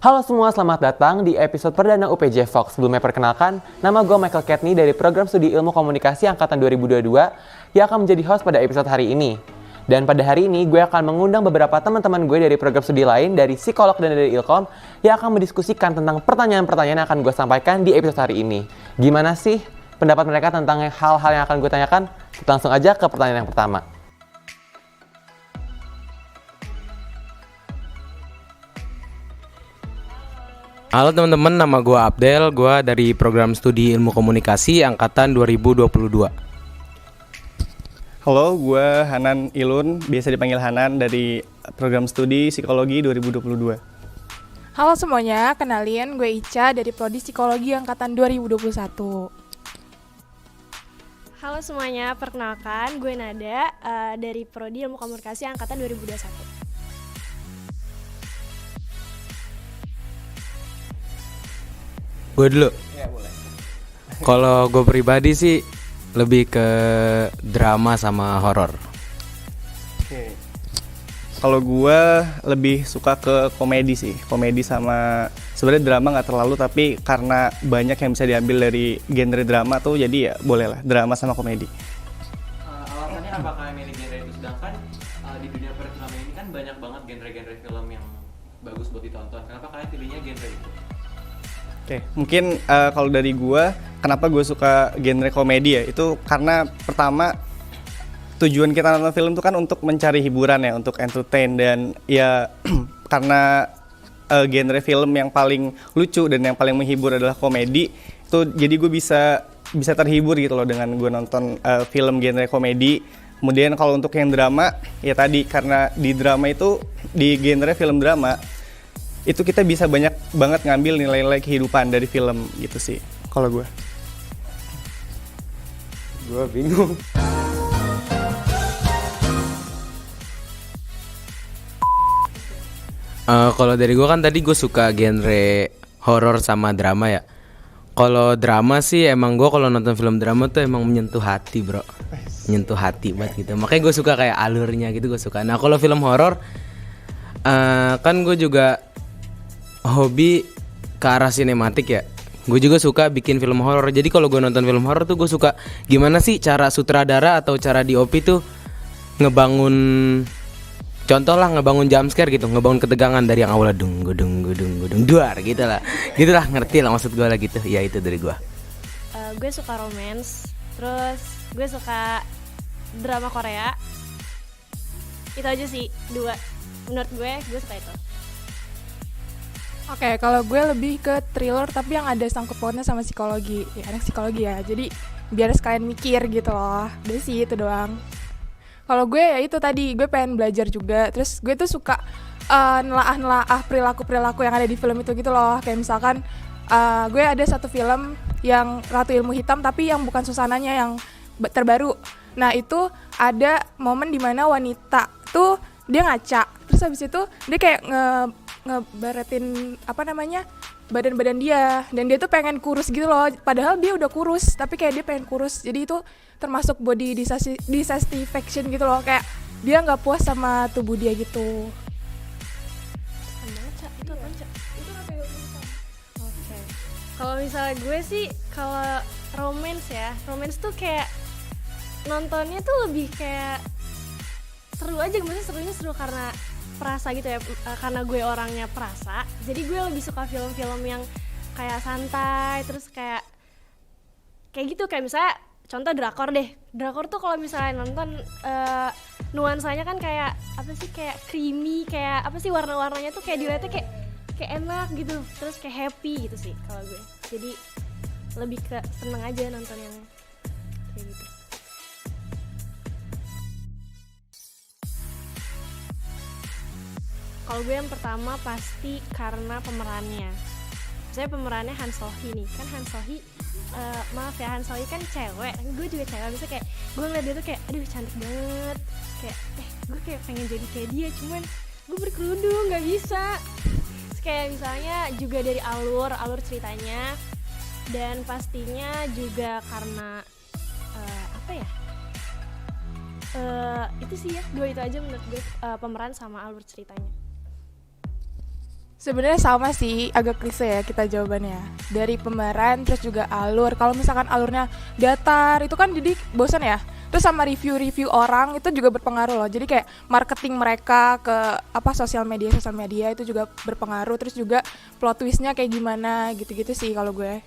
Halo semua, selamat datang di episode perdana UPJ Fox. Sebelumnya perkenalkan, nama gue Michael Katni dari program studi Ilmu Komunikasi Angkatan 2022 yang akan menjadi host pada episode hari ini. Dan pada hari ini, gue akan mengundang beberapa teman-teman gue dari program studi lain, dari psikolog dan dari Ilkom, yang akan mendiskusikan tentang pertanyaan-pertanyaan yang akan gue sampaikan di episode hari ini. Gimana sih pendapat mereka tentang hal-hal yang akan gue tanyakan? Kita langsung aja ke pertanyaan yang pertama. Halo teman-teman, nama gue Abdel, gue dari program studi Ilmu Komunikasi Angkatan 2022. Halo, gue Hanan Ilun, biasa dipanggil Hanan dari program studi Psikologi 2022. Halo semuanya, kenalin gue Ica dari Prodi Psikologi Angkatan 2021. Halo semuanya, perkenalkan gue Nada dari Prodi Ilmu Komunikasi Angkatan 2021. Gue dulu. Ya, boleh. Kalau gue pribadi sih lebih ke drama sama horor. Oke. Kalau gue lebih suka ke komedi sih, komedi sama sebenarnya drama nggak terlalu, tapi karena banyak yang bisa diambil dari genre drama tuh, jadi ya boleh lah drama sama komedi. Alasannya apakah milih genre itu? Sedangkan di dunia perfilman ini kan banyak banget genre-genre film yang bagus buat ditonton. Kenapa kalian pilihnya genre itu? Oke, mungkin kalau dari gue, kenapa gue suka genre komedi ya? Itu karena pertama tujuan kita nonton film itu kan untuk mencari hiburan ya, untuk entertain, dan ya karena genre film yang paling lucu dan yang paling menghibur adalah komedi, itu jadi gue bisa terhibur gitu loh dengan gue nonton film genre komedi. Kemudian kalau untuk yang drama, ya tadi karena di drama itu, di genre film drama itu kita bisa banyak banget ngambil nilai-nilai kehidupan dari film gitu sih kalau gue. Gue bingung. Kalau dari gue kan tadi gue suka genre horor sama drama ya. Kalau drama sih emang gue kalau nonton film drama tuh emang menyentuh hati bro, menyentuh hati banget gitu. Makanya gue suka kayak alurnya gitu, gue suka. Nah kalau film horor kan gue juga hobi ke arah sinematik ya. Gue juga suka bikin film horor. Jadi kalau gue nonton film horor tuh gue suka gimana sih cara sutradara atau cara DOP tuh ngebangun, contoh lah ngebangun jumpscare gitu, ngebangun ketegangan dari yang awalnya dung duar gitu lah. Gitulah, ngerti lah maksud gue lah gitu. Ya itu dari gue. Gue suka romance, terus gue suka drama Korea. Itu aja sih, dua. Menurut gue suka itu. Oke, kalau gue lebih ke thriller tapi yang ada sangkut pautnya sama psikologi. Ya, anak psikologi ya. Jadi biar sekalian mikir gitu loh. Udah sih itu doang. Kalau gue ya itu tadi, gue pengen belajar juga. Terus gue tuh suka nelaah-nelaah perilaku-perilaku yang ada di film itu gitu loh. Kayak misalkan gue ada satu film yang Ratu Ilmu Hitam tapi yang bukan suasananya, yang terbaru. Nah itu ada momen dimana wanita tuh dia ngaca. Terus habis itu dia kayak ngebaretin badan-badan dia, dan dia tuh pengen kurus gitu loh, padahal dia udah kurus tapi kayak dia pengen kurus. Jadi itu termasuk body dissatisfaction gitu loh, kayak dia nggak puas sama tubuh dia gitu. Itu apa Ca? Itu Ratu Ilmu Hitam. Oke. Kalau misalnya gue sih, kalau romance ya, romance tuh kayak nontonnya tuh lebih kayak seru aja. Maksudnya serunya seru karena perasa gitu ya, karena gue orangnya perasa, jadi gue lebih suka film-film yang kayak santai, terus kayak gitu, kayak misalnya contoh drakor deh. Drakor tuh kalau misalnya nonton nuansanya kan kayak apa sih, kayak creamy, kayak apa sih, warna-warnanya tuh kayak dilihatnya kayak enak gitu, terus kayak happy gitu sih kalau gue. Jadi lebih ke seneng aja nonton yang kayak gitu. Kalau gue yang pertama pasti karena pemerannya. Saya pemerannya Han So-hee nih. Kan Han So-hee, maaf ya, Han So-hee kan cewek. Gue juga cewek. Bisa kayak gue ngeliat dia tuh kayak aduh cantik banget. Kayak gue kayak pengen jadi kayak dia, cuman gue berkerudung nggak bisa. Terus kayak misalnya juga dari alur ceritanya, dan pastinya juga karena apa ya? Itu sih ya, dua itu aja menurut gue, pemeran sama alur ceritanya. Sebenarnya sama sih, agak klise ya kita jawabannya. Dari pemeran terus juga alur. Kalau misalkan alurnya datar itu kan jadi bosan ya. Terus sama review-review orang itu juga berpengaruh loh. Jadi kayak marketing mereka ke sosial media itu juga berpengaruh. Terus juga plot twistnya kayak gimana gitu-gitu sih kalau gue.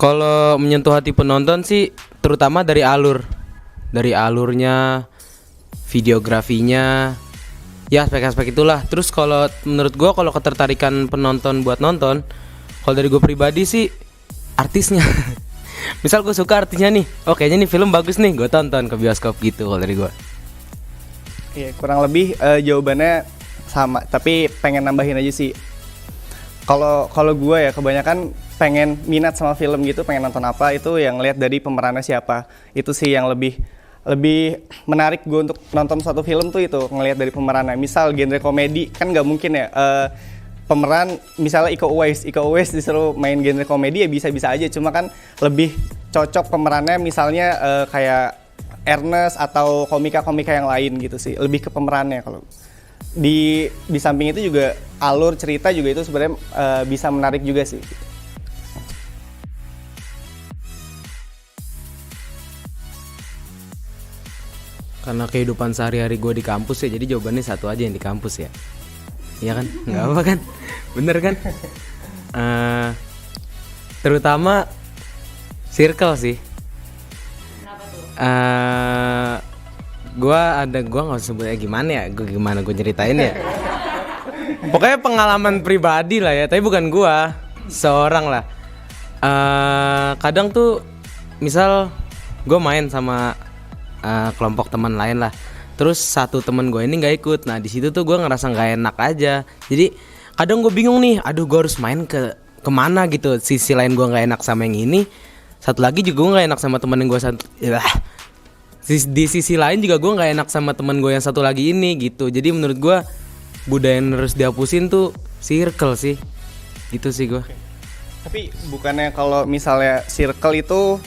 Kalau menyentuh hati penonton sih terutama dari alur. Dari alurnya, videografinya, ya aspek-aspek itulah. Terus kalau menurut gue kalau ketertarikan penonton buat nonton, kalau dari gue pribadi sih artisnya. Misal gue suka artisnya nih, oh kayaknya nih film bagus nih, gue tonton ke bioskop gitu kalau dari gue. Iya, kurang lebih jawabannya sama, tapi pengen nambahin aja sih. Kalau gue ya kebanyakan pengen minat sama film gitu, pengen nonton apa itu yang lihat dari pemerannya siapa. Itu sih yang lebih menarik gue untuk nonton suatu film tuh itu ngelihat dari pemerannya. Misal genre komedi kan nggak mungkin ya pemeran misalnya Iko Uwais disuruh main genre komedi ya bisa-bisa aja, cuma kan lebih cocok pemerannya misalnya kayak Ernest atau komika-komika yang lain gitu sih, lebih ke pemerannya. Kalau di samping itu juga alur cerita juga itu sebenarnya bisa menarik juga sih. Karena kehidupan sehari-hari gue di kampus ya, jadi jawabannya satu aja yang di kampus ya. Iya kan? Nggak apa kan? Bener kan? Terutama circle sih. Kenapa tuh? Gue nggak usah sebutnya gimana ya, gimana gue ceritain ya. Pokoknya pengalaman pribadi lah ya, tapi bukan gue, seorang lah. Kadang tuh, misal gue main sama kelompok teman lain lah. Terus satu teman gue ini nggak ikut. Nah di situ tuh gue ngerasa nggak enak aja. Jadi kadang gue bingung nih. Aduh gue harus main kemana gitu. Sisi lain gue nggak enak sama yang ini. Satu lagi juga gue nggak enak sama temen yang gue satu. Di sisi lain juga gue nggak enak sama temen gue yang satu lagi ini gitu. Jadi menurut gue budaya yang harus dihapusin tuh circle sih. Gitu sih gue. Tapi bukannya kalau misalnya circle itu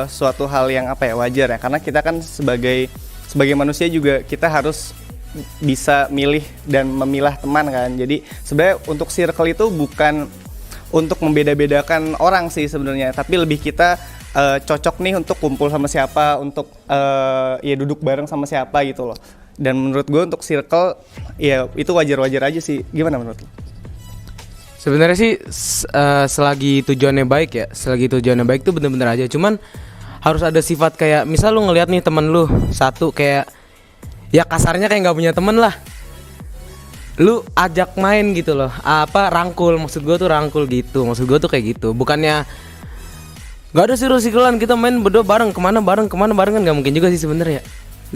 suatu hal yang wajar ya, karena kita kan sebagai manusia juga kita harus bisa milih dan memilah teman kan. Jadi sebenarnya untuk circle itu bukan untuk membeda-bedakan orang sih sebenarnya, tapi lebih kita cocok nih untuk kumpul sama siapa, untuk ya duduk bareng sama siapa gitu loh. Dan menurut gue untuk circle ya itu wajar-wajar aja sih. Gimana menurut lo? Sebenarnya sih selagi tujuannya baik ya, tuh bener-bener aja. Cuman harus ada sifat kayak misal lu ngelihat nih temen lu satu kayak ya kasarnya kayak nggak punya temen lah, lu ajak main gitu loh, rangkul, maksud gue tuh rangkul gitu, maksud gue tuh kayak gitu. Bukannya nggak ada circle-circlean kita main berdua bareng kemana bareng kan nggak mungkin juga sih sebenarnya.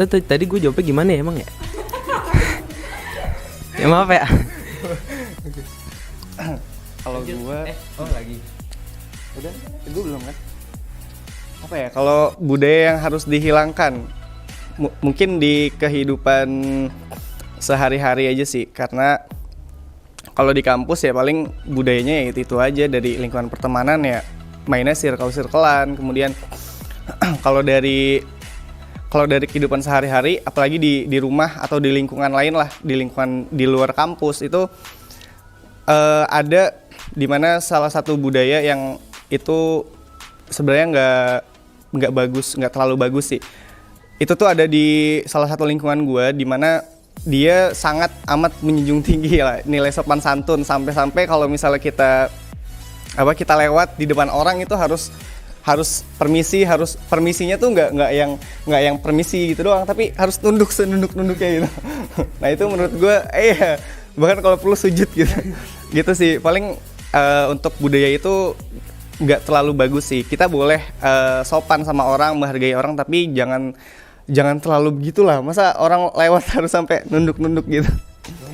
Tadi gue jawabnya gimana ya emang ya? Ya maaf ya. Kalau gue lagi udah gue belum kan kalau budaya yang harus dihilangkan mungkin di kehidupan sehari-hari aja sih, karena kalau di kampus ya paling budayanya ya itu aja, dari lingkungan pertemanan ya mainnya circle-circlean. Kemudian kalau dari kehidupan sehari-hari apalagi di rumah atau di lingkungan lain lah, di lingkungan di luar kampus itu ada dimana salah satu budaya yang itu sebenarnya nggak bagus, nggak terlalu bagus sih. Itu tuh ada di salah satu lingkungan gue, dimana dia sangat amat menjunjung tinggi lah nilai sopan santun, sampai-sampai kalau misalnya kita lewat di depan orang itu harus permisinya tuh nggak yang permisi gitu doang, tapi harus senunduk-nunduknya gitu. Nah itu menurut gue bahkan kalau perlu sujud gitu sih. Paling untuk budaya itu nggak terlalu bagus sih. Kita boleh sopan sama orang, menghargai orang, tapi jangan terlalu begitulah. Masa orang lewat harus sampai nunduk gitu.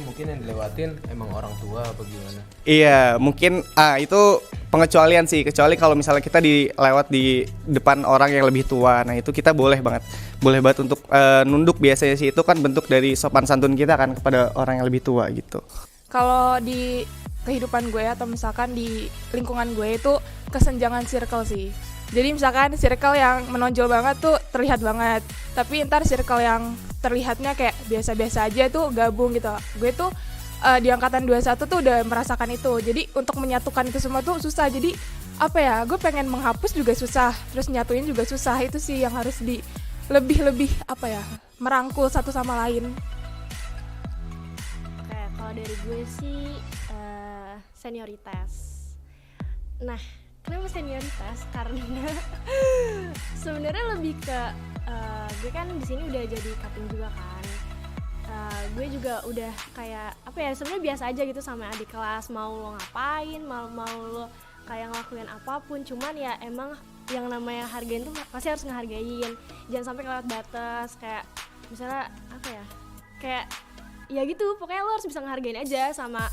Mungkin yang dilewatin emang orang tua apa gimana? Iya, mungkin itu pengecualian sih. Kecuali kalau misalnya kita lewat di depan orang yang lebih tua. Nah itu kita boleh banget untuk nunduk. Biasanya sih itu kan bentuk dari sopan santun kita kan kepada orang yang lebih tua gitu. Kalau di kehidupan gue atau misalkan di lingkungan gue itu kesenjangan circle sih. Jadi misalkan circle yang menonjol banget tuh terlihat banget, tapi ntar circle yang terlihatnya kayak biasa-biasa aja tuh gabung gitu. Gue tuh di angkatan 21 tuh udah merasakan itu. Jadi untuk menyatukan itu semua tuh susah. Jadi apa ya, gue pengen menghapus juga susah, terus nyatuin juga susah. Itu sih yang harus di lebih apa ya, merangkul satu sama lain. Oke, kalau dari gue sih senioritas. Nah, kenapa senioritas? Karena sebenarnya lebih ke gue kan di sini udah jadi kapten juga kan. Gue juga udah kayak apa ya, sebenarnya biasa aja gitu sama adik kelas, mau lo ngapain, mau lo kayak ngelakuin apapun, cuman ya emang yang namanya hargain tuh pasti harus ngehargain, jangan sampai kelewat batas. Kayak misalnya apa ya, kayak ya gitu, pokoknya lo harus bisa ngehargain aja sama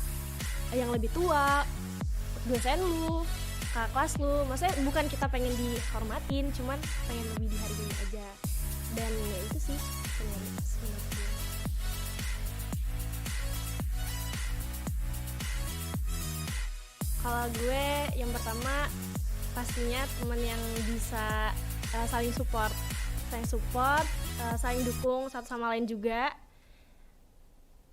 yang lebih tua, dosen lu, kakak kelas lu. Maksudnya bukan kita pengen dihormatin, cuman pengen lebih dihargain aja. Dan ya itu sih senioritas menurut gue. Kalau gue yang pertama pastinya teman yang bisa saling support, saling dukung satu sama lain juga.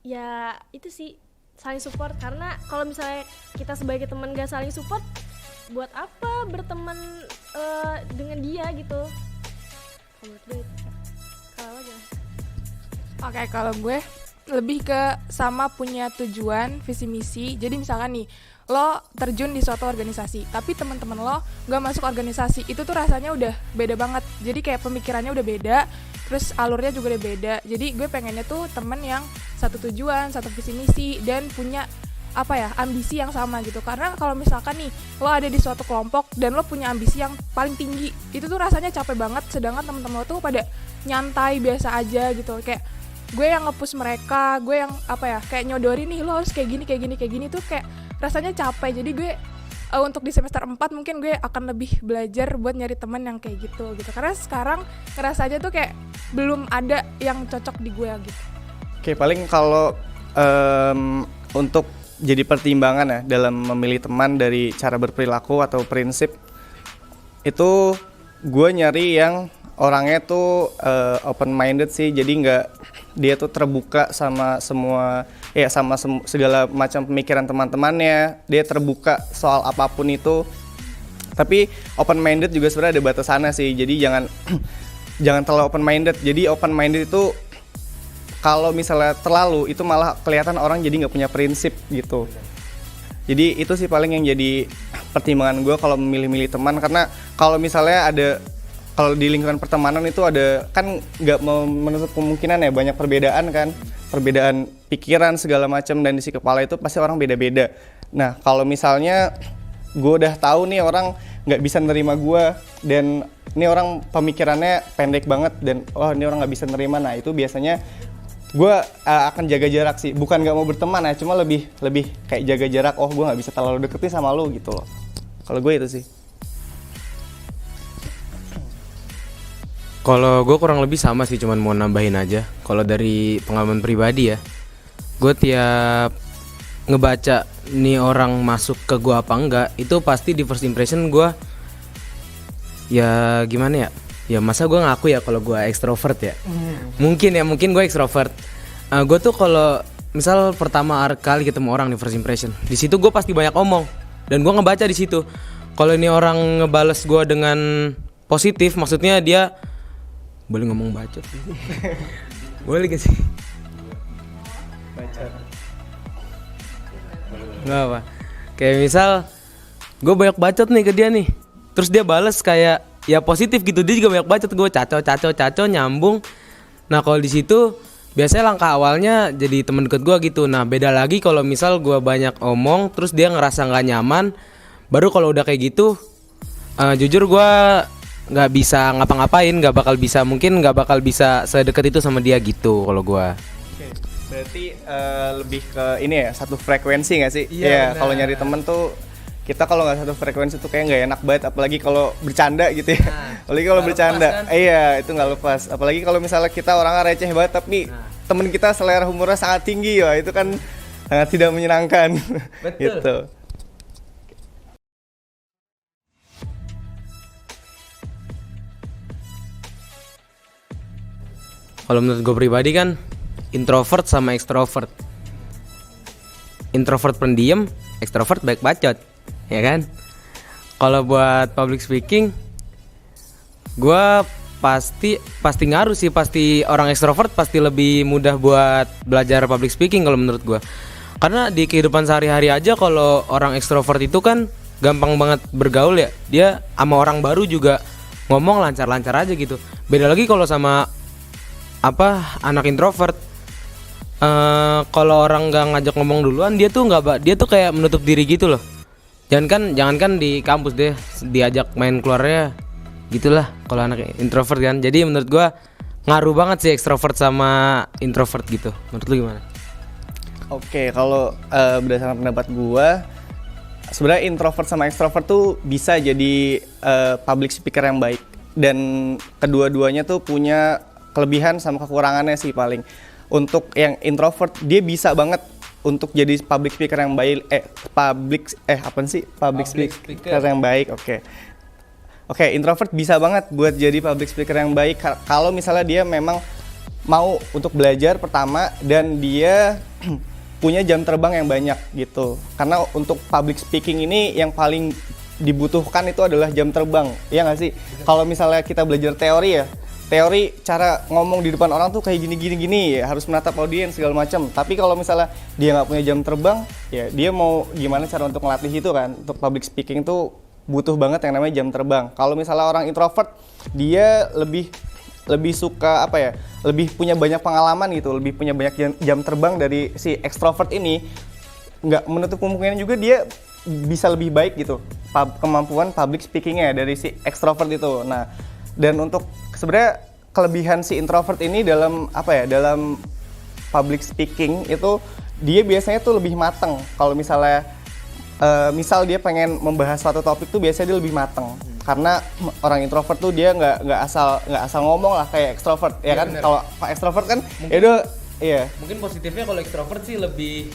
Ya itu sih, saling support. Karena kalau misalnya kita sebagai teman gak saling support, buat apa berteman dengan dia gitu. Menurut gue itu. Kalau lo gimana? Oke, kalau gue lebih ke sama punya tujuan, visi misi. Jadi misalkan nih, lo terjun di suatu organisasi, tapi teman-teman lo gak masuk organisasi, itu tuh rasanya udah beda banget. Jadi kayak pemikirannya udah beda, terus alurnya juga udah beda. Jadi gue pengennya tuh temen yang satu tujuan, satu visi misi, dan punya apa ya, ambisi yang sama gitu. Karena kalau misalkan nih lo ada di suatu kelompok dan lo punya ambisi yang paling tinggi, itu tuh rasanya capek banget. Sedangkan teman-teman lo tuh pada nyantai biasa aja gitu. Kayak gue yang nge-push mereka, gue yang apa ya, kayak nyodorin nih, lo harus kayak gini tuh kayak rasanya capek. Jadi gue untuk di semester 4 mungkin gue akan lebih belajar buat nyari teman yang kayak gitu. Karena sekarang ngerasanya tuh kayak belum ada yang cocok di gue gitu. Oke, paling kalau untuk jadi pertimbangan ya dalam memilih teman dari cara berperilaku atau prinsip, itu gue nyari yang orangnya tuh open minded sih. Jadi dia tuh terbuka sama semua ya, sama segala macam pemikiran teman-temannya. Dia terbuka soal apapun itu. Tapi open minded juga sebenarnya ada batasannya sih. Jadi jangan terlalu open minded. Jadi open minded itu kalau misalnya terlalu, itu malah kelihatan orang jadi nggak punya prinsip gitu. Jadi itu sih paling yang jadi pertimbangan gue kalau memilih-milih teman. Karena kalau misalnya kalau di lingkungan pertemanan itu ada, kan nggak menutup kemungkinan ya, banyak perbedaan kan, perbedaan pikiran segala macam, dan isi kepala itu pasti orang beda-beda. Nah kalau misalnya gue udah tahu nih orang nggak bisa nerima gue, dan ini orang pemikirannya pendek banget, dan ini orang nggak bisa nerima, nah itu biasanya gue akan jaga jarak sih. Bukan nggak mau berteman ya, cuma lebih kayak jaga jarak. Gue nggak bisa terlalu deketin sama lo gitu loh. Kalau gue itu sih. Kalau gue kurang lebih sama sih, cuman mau nambahin aja. Kalau dari pengalaman pribadi ya, gue tiap ngebaca nih orang masuk ke gue apa enggak, itu pasti di first impression gue ya gimana ya, ya masa gue ngaku ya kalau gue ekstrovert ya. Mungkin gue ekstrovert. Gue tuh kalau misal pertama kali ketemu orang di first impression, di situ gue pasti banyak omong, dan gue ngebaca di situ. Kalau ini orang ngebales gue dengan positif, maksudnya dia boleh ngomong bacot. Boleh gak sih? Bacot. Nggak apa. Kayak misal gue banyak bacot nih ke dia nih, terus dia bales kayak ya positif gitu, dia juga banyak bacot, gue caco nyambung. Nah kalau di situ biasanya langkah awalnya jadi temen deket gue gitu. Nah beda lagi kalau misal gue banyak omong terus dia ngerasa nggak nyaman, baru kalau udah kayak gitu jujur gue nggak bisa ngapa-ngapain, mungkin nggak bakal bisa sedekat itu sama dia gitu kalau gue. Oke, berarti lebih ke ini ya, satu frekuensi nggak sih? Iya, kalau nyari temen tuh kita kalau nggak satu frekuensi tuh kayak nggak enak banget, apalagi kalau bercanda gitu ya. Apalagi kalau bercanda, lepas, kan? Iya itu nggak lepas. Apalagi kalau misalnya kita orangnya receh banget, tapi temen kita selera humornya sangat tinggi, ya itu kan sangat tidak menyenangkan. Betul. Gitu. Kalau menurut gue pribadi kan introvert sama extrovert. introvert pendiam, ekstrovert baik bacot, ya kan? Kalau buat public speaking, gue pasti ngaruh sih, pasti orang ekstrovert pasti lebih mudah buat belajar public speaking kalau menurut gue. Karena di kehidupan sehari-hari aja kalau orang ekstrovert itu kan gampang banget bergaul ya. Dia sama orang baru juga ngomong lancar-lancar aja gitu. Beda lagi kalau sama anak introvert. Kalau orang nggak ngajak ngomong duluan, dia tuh kayak menutup diri gitu loh. Jangankan di kampus deh, diajak main keluarnya gitulah kalau anak introvert kan. Jadi menurut gua ngaruh banget sih ekstrovert sama introvert gitu. Menurut lu gimana? Oke, kalau berdasarkan pendapat gua, sebenarnya introvert sama extrovert tuh bisa jadi public speaker yang baik, dan kedua-duanya tuh punya kelebihan sama kekurangannya sih paling. Untuk yang introvert, dia bisa banget untuk jadi public speaker yang baik, public speaker yang baik. Oke, introvert bisa banget buat jadi public speaker yang baik kalau misalnya dia memang mau untuk belajar pertama dan dia punya jam terbang yang banyak gitu. Karena untuk public speaking ini yang paling dibutuhkan itu adalah jam terbang, iya nggak sih? Kalau misalnya kita belajar teori ya, teori cara ngomong di depan orang tuh kayak gini ya, harus menatap audiens segala macam. Tapi kalau misalnya dia nggak punya jam terbang, ya dia mau gimana cara untuk melatih itu kan? Untuk public speaking tuh butuh banget yang namanya jam terbang. Kalau misalnya orang introvert, dia lebih suka lebih punya banyak pengalaman gitu, lebih punya banyak jam terbang dari si extrovert ini. Nggak menutup kemungkinan juga dia bisa lebih baik gitu kemampuan public speakingnya dari si extrovert itu. Nah, dan untuk sebenarnya kelebihan si introvert ini dalam dalam public speaking itu, dia biasanya tuh lebih mateng. Kalau misalnya misal dia pengen membahas suatu topik tuh biasanya dia lebih mateng. Karena orang introvert tuh dia nggak asal ngomong lah kayak extrovert ya kan. Kalau extrovert kan Mungkin positifnya kalau extrovert sih lebih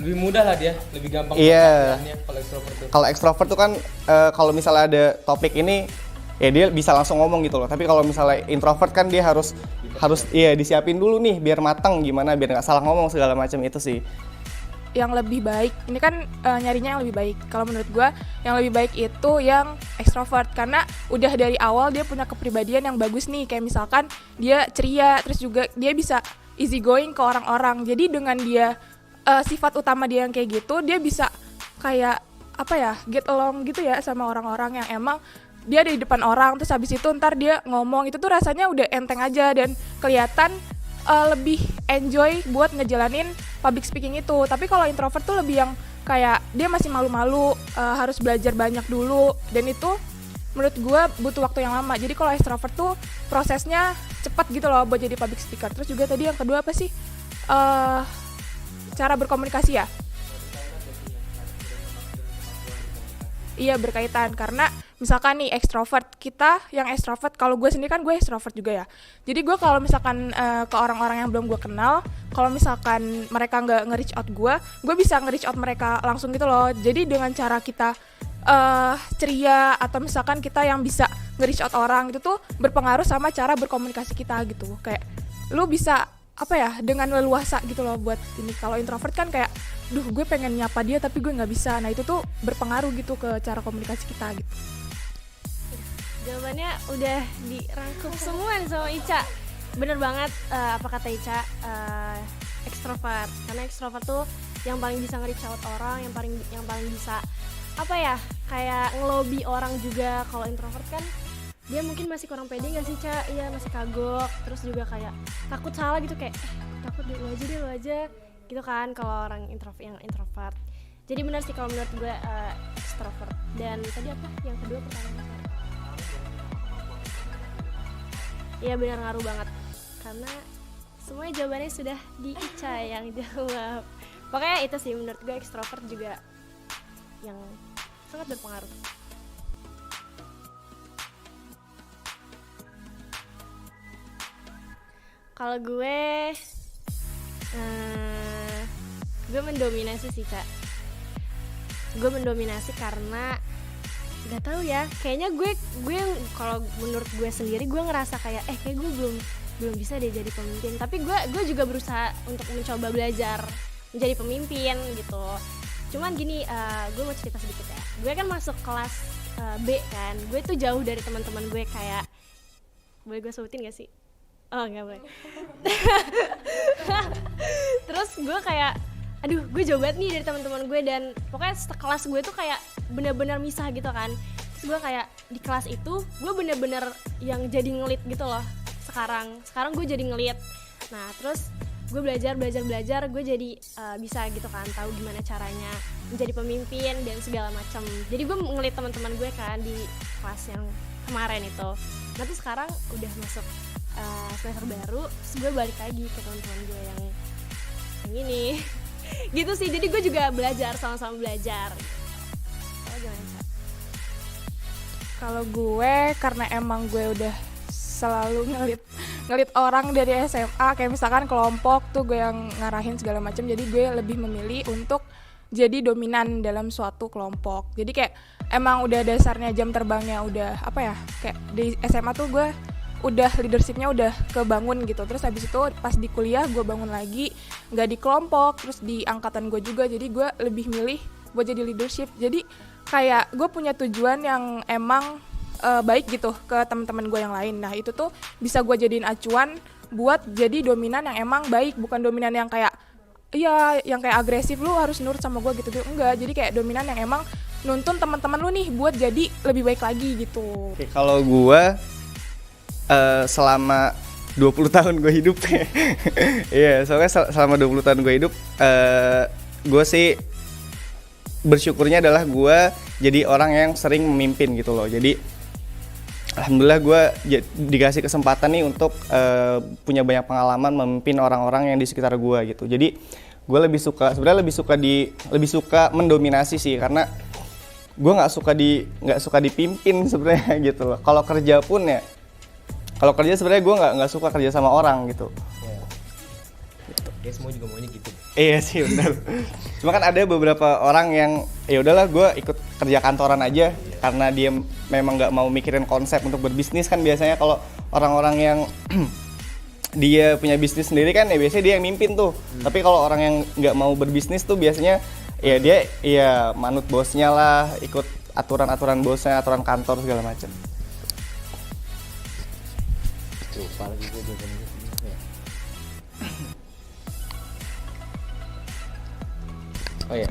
mudah lah, dia lebih gampang kalau extrovert tuh. Kalau extrovert tuh kan kalau misalnya ada topik ini ya dia bisa langsung ngomong gitu loh. Tapi kalau misalnya introvert kan dia harus disiapin dulu nih biar matang, gimana biar nggak salah ngomong segala macam itu sih. Yang lebih baik, ini kan nyarinya yang lebih baik. Kalau menurut gue yang lebih baik itu yang extrovert, karena udah dari awal dia punya kepribadian yang bagus nih. Kayak misalkan dia ceria, terus juga dia bisa easy going ke orang-orang. Jadi dengan dia sifat utama dia yang kayak gitu, dia bisa kayak get along gitu ya sama orang-orang yang emang dia ada di depan orang. Terus habis itu ntar dia ngomong, itu tuh rasanya udah enteng aja dan kelihatan lebih enjoy buat ngejalanin public speaking itu. Tapi kalau introvert tuh lebih yang kayak dia masih malu-malu, harus belajar banyak dulu, dan itu menurut gue butuh waktu yang lama. Jadi kalau extrovert tuh prosesnya cepat gitu loh buat jadi public speaker. Terus juga tadi yang kedua apa sih? Cara berkomunikasi ya? Iya, berkaitan, karena misalkan nih extrovert, kita yang extrovert, kalau gue sendiri kan gue extrovert juga ya. Jadi gue kalau misalkan ke orang-orang yang belum gue kenal, kalau misalkan mereka nggak nge-reach out gue bisa nge-reach out mereka langsung gitu loh. Jadi dengan cara kita ceria, atau misalkan kita yang bisa nge-reach out orang, itu tuh berpengaruh sama cara berkomunikasi kita gitu. Kayak lu bisa dengan leluasa gitu loh buat ini. Kalau introvert kan kayak gue pengen nyapa dia tapi gue nggak bisa. Nah itu tuh berpengaruh gitu ke cara komunikasi kita gitu. Jawabannya udah dirangkum semua nih sama Ica. Bener banget apa kata Ica, ekstrovert. Karena ekstrovert tuh yang paling bisa nge-reach out orang, yang paling bisa kayak ngelobi orang juga. Kalau introvert kan dia mungkin masih kurang pede nggak sih, Ca? Iya, masih kagok, terus juga kayak takut salah gitu, kayak takut deh, lu aja gitu kan. Kalau orang introvert. Jadi benar sih kalau menurut gue extrovert. Dan tadi apa yang kedua pertanyaannya? Iya, benar, ngaruh banget, karena semuanya jawabannya sudah di Ica yang jawab. Pokoknya itu sih menurut gue extrovert juga yang sangat berpengaruh. Kalau gue mendominasi sih, Kak. Gue mendominasi karena nggak tahu ya, kayaknya gue kalau menurut gue sendiri, gue ngerasa kayak kayak gue belum bisa deh jadi pemimpin. Tapi gue juga berusaha untuk mencoba belajar menjadi pemimpin gitu. Cuman gini, gue mau cerita sedikit ya. Gue kan masuk kelas B kan, gue tuh jauh dari teman-teman gue kayak, boleh gue sebutin gak sih? Oh nggak boleh. Terus gue kayak, aduh gue jauh banget nih dari teman-teman gue, dan pokoknya kelas gue tuh kayak benar-benar misah gitu kan. Terus gue kayak di kelas itu gue bener-bener yang jadi ngelit gitu loh. Sekarang gue jadi ngelit. Nah terus gue belajar, gue jadi bisa gitu kan, tahu gimana caranya menjadi pemimpin dan segala macam. Jadi gue ngelit teman-teman gue kan di kelas yang kemarin itu. Nah terus sekarang udah masuk semester baru, terus gue balik lagi ke teman-teman gue yang ini. Gitu sih, jadi gue juga belajar, sama-sama belajar. Kalau gimana, Ca? Kalau gue karena emang gue udah selalu ngelit orang dari SMA, kayak misalkan kelompok tuh gue yang ngarahin segala macam, jadi gue lebih memilih untuk jadi dominan dalam suatu kelompok. Jadi kayak emang udah dasarnya jam terbangnya udah apa ya, kayak di SMA tuh gue udah leadershipnya udah kebangun gitu. Terus habis itu pas di kuliah gue bangun lagi, nggak di kelompok, terus di angkatan gue juga, jadi gue lebih milih buat jadi leadership. Jadi kayak gue punya tujuan yang emang baik gitu ke teman-teman gue yang lain. Nah itu tuh bisa gue jadiin acuan buat jadi dominan yang emang baik, bukan dominan yang kayak iya yang kayak agresif, lu harus nurut sama gue gitu. Enggak, jadi kayak dominan yang emang nuntun teman-teman lu nih buat jadi lebih baik lagi gitu. Oke, kalau gue selama 20 tahun gue hidup iya, soalnya selama 20 tahun gue hidup gue sih bersyukurnya adalah gue jadi orang yang sering memimpin gitu loh. Jadi alhamdulillah gue dikasih kesempatan nih untuk punya banyak pengalaman memimpin orang-orang yang di sekitar gue gitu. Jadi gue sebenarnya lebih suka mendominasi sih, karena gue nggak suka dipimpin sebenarnya gitu loh. Kalau kerja sebenarnya gue nggak suka kerja sama orang gitu. Ya semua juga maunya gitu. Iya sih benar. Cuma kan ada beberapa orang yang ya udahlah gue ikut kerja kantoran aja karena dia memang nggak mau mikirin konsep untuk berbisnis. Kan biasanya kalau orang-orang yang dia punya bisnis sendiri kan ya biasanya dia yang mimpin tuh. Tapi kalau orang yang nggak mau berbisnis tuh biasanya ya dia ya manut bosnya lah, ikut aturan-aturan bosnya, aturan kantor segala macam. Lupa lagi gue jawabannya. Oh ya.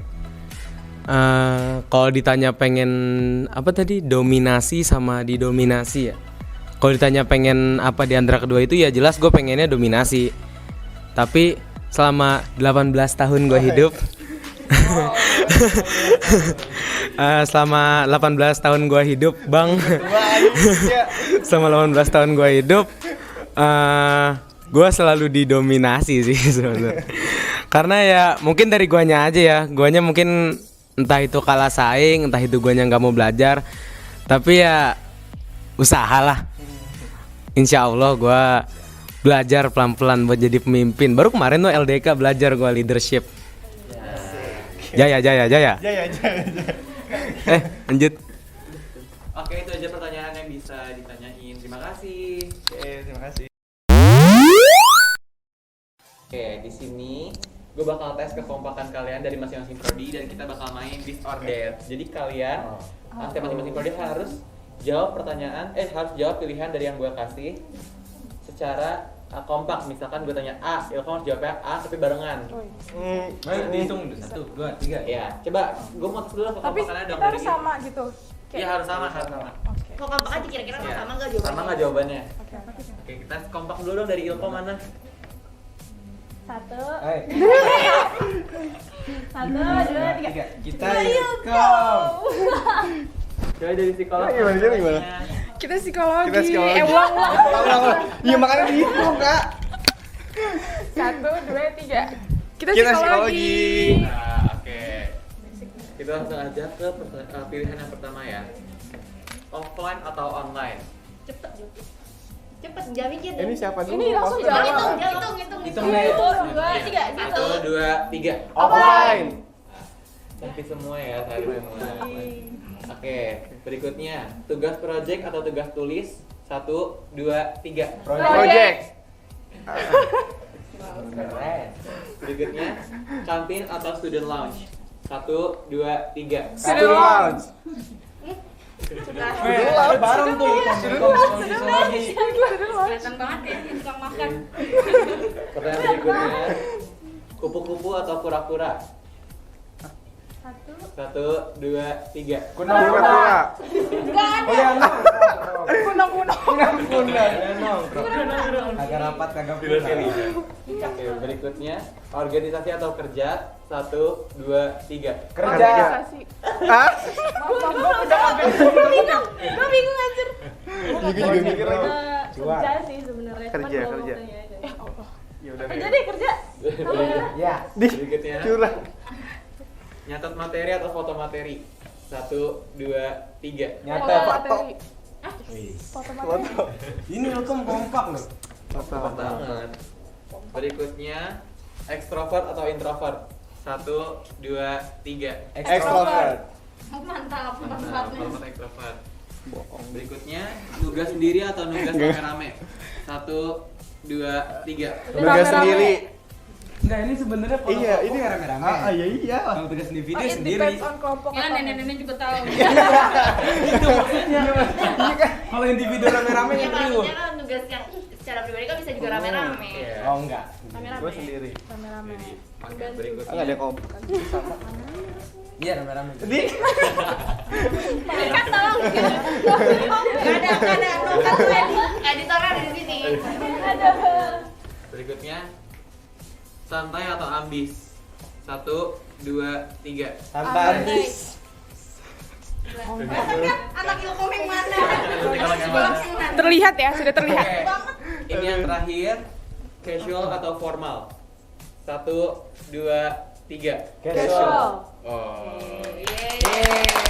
Kalau ditanya pengen apa tadi, dominasi sama didominasi ya. Kalau ditanya pengen apa di antara kedua itu, ya jelas gue pengennya dominasi. Tapi selama 18 tahun gue hidup, selama 18 tahun gue hidup, Bang. Selama 18 tahun gue hidup, gue selalu didominasi sih sebenarnya. Karena ya mungkin dari guanya aja ya, guanya mungkin entah itu kalah saing, entah itu guanya nggak mau belajar, tapi ya usahalah. Insya Allah gue belajar pelan-pelan buat jadi pemimpin. Baru kemarin tuh LDK belajar gue leadership. Jaya. Lanjut. Oke, itu aja pertanyaan yang bisa ditanyain. Terima kasih. Terima kasih. Oke, di sini gue bakal tes kekompakan kalian dari masing-masing prodi dan kita bakal main this or that. Jadi kalian setiap masing-masing prodi harus jawab pertanyaan, harus jawab pilihan dari yang gue kasih secara kompak. Misalkan gue tanya A, Ilkom harus jawabnya A tapi barengan. Ayo dihitung 1, 2, 3. Ya, coba gue mau tes dulu Tapi kekompakannya kita dong. harus sama gitu. Iya harus sama. Oke. Kok kompak aja kira-kira Ya. sama nggak jawabannya? Sama nggak jawabannya? Oke. Oke, kita kompak dulu dong dari Ilkom mana? 1, 2, 3. Kita Ilkom. Coba dari psikolog. Gimana? Kita psikologi. Psikologi. Ulang. Iya makanya dihitung Kak. 1, 2, 3. Kita Kita psikologi. Nah, oke. Kita langsung aja ke pilihan yang pertama ya. Offline atau online? Cepet, jangan mikir. Ini siapa dulu? Ini langsung jawab. Hitung. 1, 2, 3 gitu. 1, 2, 3. Offline. Tapi semua ya, saya semua. Oke, berikutnya tugas project atau tugas tulis? 1, 2, 3. Project. Keren. Berikutnya, kantin atau student lounge. 1, 2, 3. Student lounge. Bareng tuh. Kelihatan banget ya yang tukang makan. Pertanyaan berikutnya, kupu-kupu atau kura-kura. 1, 2, 3. Kura-kura. Agak rapat kagak Oke, berikutnya organisasi atau kerja. 1, 2, 3. Organisasi. Gue bingung anjir. Gue juga mikir lagi. Kerja sih sebenarnya. Cuman Kerja, gua kerja. mau tanya aja. Ya udah. Kerja deh kerja. Ya. Berikutnya, Curang. nyatet materi atau foto materi. 1, 2, 3. Foto. Ini rekom kompak loh. Foto. Banget. Berikutnya, ekstrovert atau introvert. 1, 2, 3. Extrovert. Mantap, Nah, mantap. kalau ekstrovert. Berikutnya, nugas sendiri atau nugas rame-rame. 1, 2, 3. Tugas sendiri. Nah, ini sebenarnya Iya, ini rame-rame. Iya iya. Kalau tugas individu It sendiri. depends on kelompok Ya atau nenek-nenek juga tahu. Kalau individu rame-rame Ya yang kalau dulu. maksudnya kan tugas yang secara pribadi kan bisa juga rame-rame. Oh, enggak. Rame-rame. Gue sendiri. rame-rame. Oke, berikutnya. Enggak ada kom. Iya, rame-rame. Kan tolong. Enggak ada. Editornya ada di sini. Berikutnya, santai atau ambis. 1, 2, 3. Santai. Anak ilkom yang mana? Terlihat ya, sudah terlihat. Oke. Ini yang terakhir, casual atau formal. 1, 2, 3. Casual. Oh. Yeay.